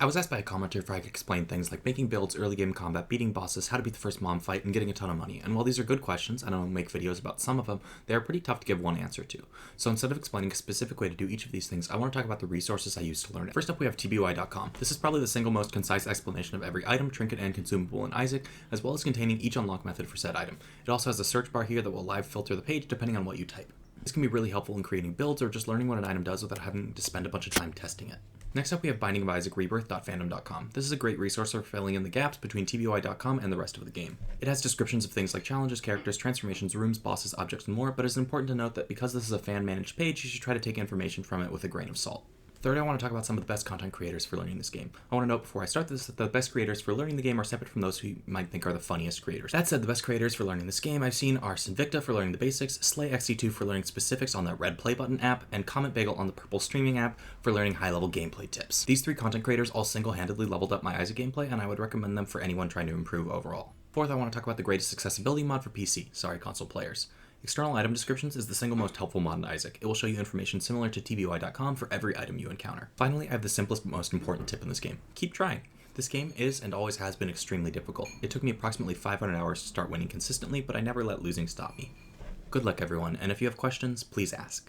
I was asked by a commenter if I could explain things like making builds, early game combat, beating bosses, how to beat the first mom fight, and getting a ton of money. And while these are good questions, and I'll make videos about some of them, they are pretty tough to give one answer to. So instead of explaining a specific way to do each of these things, I want to talk about the resources I use to learn it. First up, we have TBUI.com. This is probably the single most concise explanation of every item, trinket, and consumable in Isaac, as well as containing each unlock method for said item. It also has a search bar here that will live filter the page depending on what you type. This can be really helpful in creating builds or just learning what an item does without having to spend a bunch of time testing it. Next up, we have Binding of Isaac Rebirth.fandom.com. This is a great resource for filling in the gaps between TBUI.com and the rest of the game. It has descriptions of things like challenges, characters, transformations, rooms, bosses, objects, and more, but it's important to note that because this is a fan-managed page, you should try to take information from it with a grain of salt. Third, I want to talk about some of the best content creators for learning this game. I want to note before I start this that the best creators for learning the game are separate from those who you might think are the funniest creators. That said, the best creators for learning this game I've seen are Sinvicta for learning the basics, SlayXC2 for learning specifics on the red play button app, and Comet Bagel on the purple streaming app for learning high-level gameplay tips. These three content creators all single-handedly leveled up my Isaac gameplay, and I would recommend them for anyone trying to improve overall. Fourth, I want to talk about the greatest accessibility mod for PC, sorry console players. External item descriptions is the single most helpful mod in Isaac. It will show you information similar to TBUI.com for every item you encounter. Finally, I have the simplest but most important tip in this game. Keep trying. This game is and always has been extremely difficult. It took me approximately 500 hours to start winning consistently, but I never let losing stop me. Good luck everyone, and if you have questions, please ask.